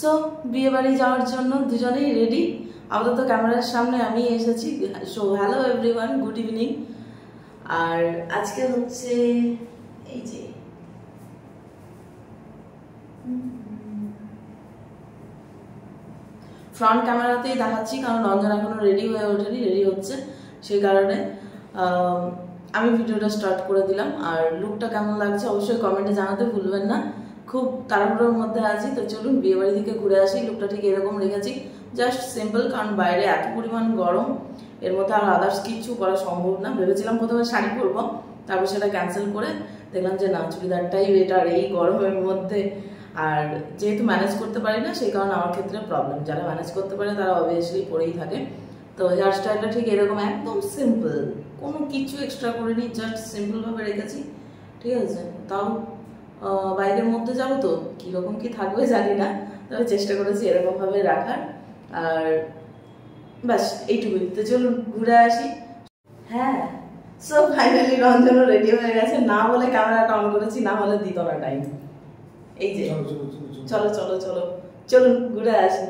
So বিয়ে বাড়ি যাওয়ার জন্য দুজনেই রেডি। আপাতত ক্যামেরার সামনে আমি এসেছি। So hello everyone, good evening. আর আজকে হচ্ছে এই যে ফ্রন্ট ক্যামেরাতেই দেখাচ্ছি, কারণ রঞ্জন এখনো রেডি হয়ে ওঠেনি, রেডি হচ্ছে, সেই কারণে আমি ভিডিওটা স্টার্ট করে দিলাম। আর লুকটা কেমন লাগছে অবশ্যই কমেন্টে জানাতে ভুলবেন না। খুব তাড়াহুড়োর মধ্যে আছি, তো চলুন বিয়ে বাড়ি থেকে ঘুরে আসি। লুকটা ঠিক এরকম রেখেছি, জাস্ট সিম্পল, কারণ বাইরে এত পরিমাণ গরম, এর মধ্যে আর আদার্স কিছু করা সম্ভব না। ভেবেছিলাম প্রথমে শাড়ি পরবো, তারপর সেটা ক্যান্সেল করে দেখলাম যে না, চুড়িদারটাই বেটার এই গরমের মধ্যে। আর যেহেতু ম্যানেজ করতে পারি না, সেই কারণে আমার ক্ষেত্রে প্রবলেম। যারা ম্যানেজ করতে পারে তারা অবভিয়াসলি পরেই থাকে। তো হেয়ার স্টাইলটা ঠিক এরকম, একদম সিম্পল, কোনো কিছু এক্সট্রা করিনি, জাস্ট সিম্পলভাবে রেখেছি, ঠিক আছে। তাও বাইকের মধ্যে যাবো, তো কীরকম কি থাকবে জানি না, তবে চেষ্টা করেছি এরকমভাবে রাখার। আর ব্যাস এইটুকুই। তো চলুন ঘুরে আসি। হ্যাঁ, সো ফাইনালি রঞ্জনও রেডি হয়ে গেছে। না বলে ক্যামেরাটা অন করেছি, না হলে দিত না টাইম। এই যে চলো চলো চলো চলুন ঘুরে আসি।